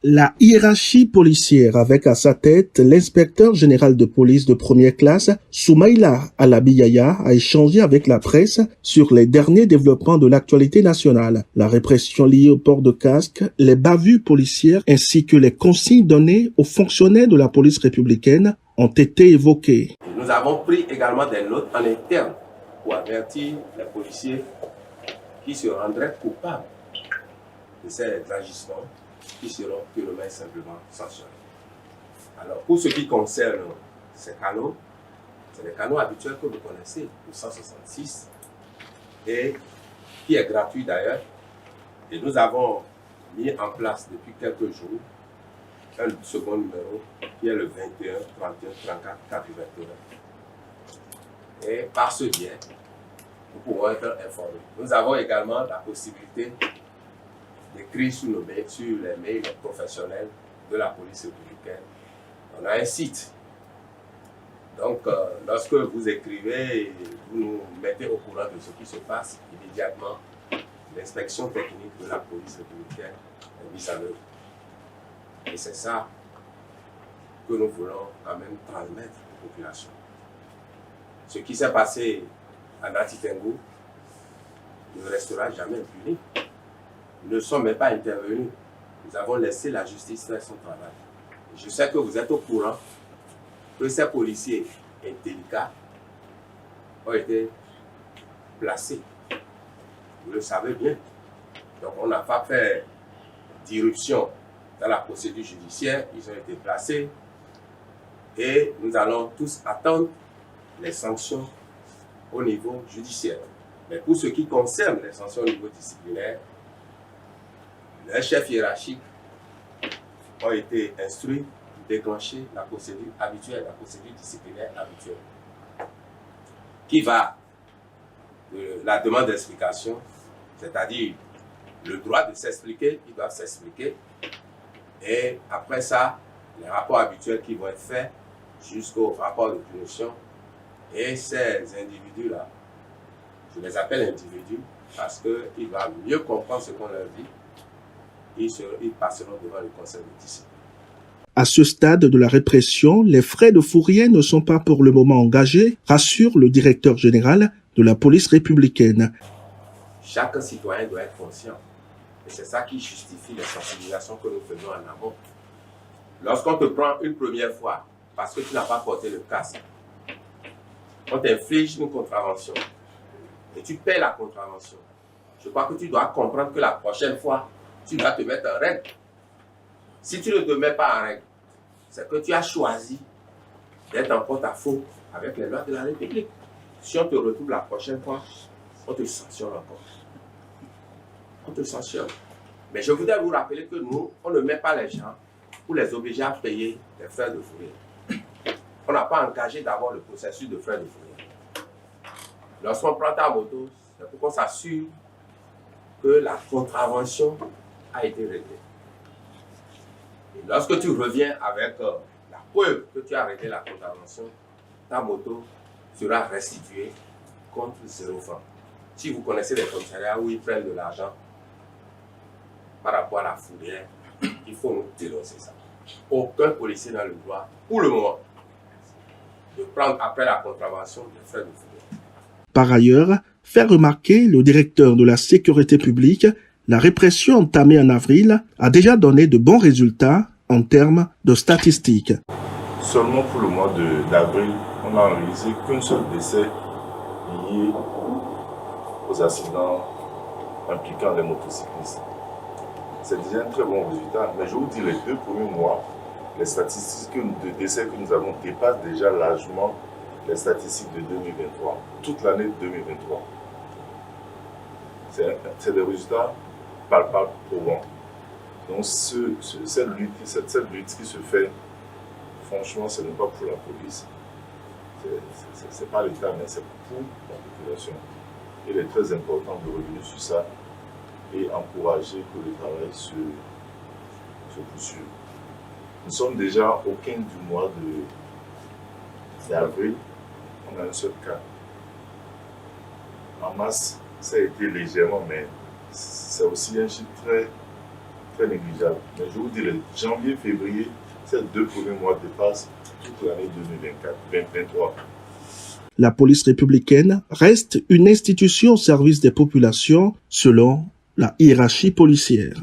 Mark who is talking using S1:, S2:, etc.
S1: La hiérarchie policière avec à sa tête l'inspecteur général de police de première classe, Soumaïla Alabiyaya, a échangé avec la presse sur les derniers développements de l'actualité nationale, la répression liée au port de casque, les bavures policières ainsi que les consignes données aux fonctionnaires de la police républicaine ont été évoquées.
S2: Nous avons pris également des notes en interne pour avertir les policiers qui se rendraient coupables de ces agissements qui seront purement et simplement sanctionnés. Alors, pour ce qui concerne ces canaux, c'est les canaux habituels que vous connaissez, le 166, et qui est gratuit d'ailleurs. Et nous avons mis en place depuis quelques jours un second numéro qui est le 21 31 34 81. Et par ce biais, nous pouvons être informés. Nous avons également la possibilité d'écrire sur les mails professionnels de la police républicaine. On a un site. Donc, lorsque vous écrivez, vous nous mettez au courant de ce qui se passe, immédiatement, l'inspection technique de la police républicaine est mise en œuvre. Et c'est ça que nous voulons quand même transmettre aux populations. Ce qui s'est passé à Nati-Tengu ne restera jamais impuni. Nous ne sommes même pas intervenus. Nous avons laissé la justice faire son travail. Je sais que vous êtes au courant que ces policiers indélicats ont été placés. Vous le savez bien. Donc on n'a pas fait d'irruption dans la procédure judiciaire. Ils ont été placés et nous allons tous attendre les sanctions au niveau judiciaire. Mais pour ce qui concerne les sanctions au niveau disciplinaire, les chefs hiérarchiques ont été instruits de déclencher la procédure habituelle, la procédure disciplinaire habituelle, qui va de la demande d'explication, c'est-à-dire le droit de s'expliquer, ils doivent s'expliquer, et après ça, les rapports habituels qui vont être faits jusqu'au rapport de punition. Et ces individus-là, je les appelle individus parce qu'ils doivent mieux comprendre ce qu'on leur dit. Ils passeront devant le conseil de discipline.
S1: À ce stade de la répression, les frais de Fourrière ne sont pas pour le moment engagés, rassure le directeur général de la police républicaine.
S2: Chaque citoyen doit être conscient. Et c'est ça qui justifie les sensibilisations que nous faisons en amont. Lorsqu'on te prend une première fois parce que tu n'as pas porté le casque, on t'inflige une contravention et tu paies la contravention. Je crois que tu dois comprendre que la prochaine fois, tu dois te mettre en règle. Si tu ne te mets pas en règle, c'est que tu as choisi d'être en porte-à-faux avec les lois de la République. Si on te retrouve la prochaine fois, on te sanctionne encore. On te sanctionne. Mais je voudrais vous rappeler que nous, on ne met pas les gens pour les obliger à payer les frais de fourrière. On n'a pas engagé d'abord le processus de frais de fourrière. Lorsqu'on prend ta moto, c'est pour qu'on s'assure que la contravention a été réglée. Et lorsque tu reviens avec la preuve que tu as réglé la contravention, ta moto sera restituée contre 0 francs. Si vous connaissez les commissariats où ils prennent de l'argent par rapport à la fourrière, il faut nous dénoncer ça. Aucun policier n'a le droit, pour le moment, de prendre après la contravention des frais de fourrière.
S1: Par ailleurs, fait remarquer le directeur de la sécurité publique, la répression entamée en avril a déjà donné de bons résultats en termes de statistiques.
S3: Seulement pour le mois d'avril, on a enregistré qu'un seul décès lié aux accidents impliquant les motocyclistes. C'est déjà un très bon résultat, mais je vous dis, les 2 premiers mois, les statistiques de décès que nous avons dépassent déjà largement les statistiques de 2023, toute l'année 2023. C'est des résultats palpables pour moi. Donc cette lutte qui se fait, franchement, ce n'est pas pour la police, c'est pas l'État, mais c'est pour la population. Il est très important de revenir sur ça et encourager que le travail se poursuive. Nous sommes déjà au 15 du mois d'avril, on a un seul cas. En masse, ça a été légèrement, mais c'est aussi un chiffre très, très négligeable. Mais je vous dis, le janvier, février, ces 2 premiers mois dépassent toute l'année 2024-2023.
S1: La police républicaine reste une institution au service des populations selon la hiérarchie policière.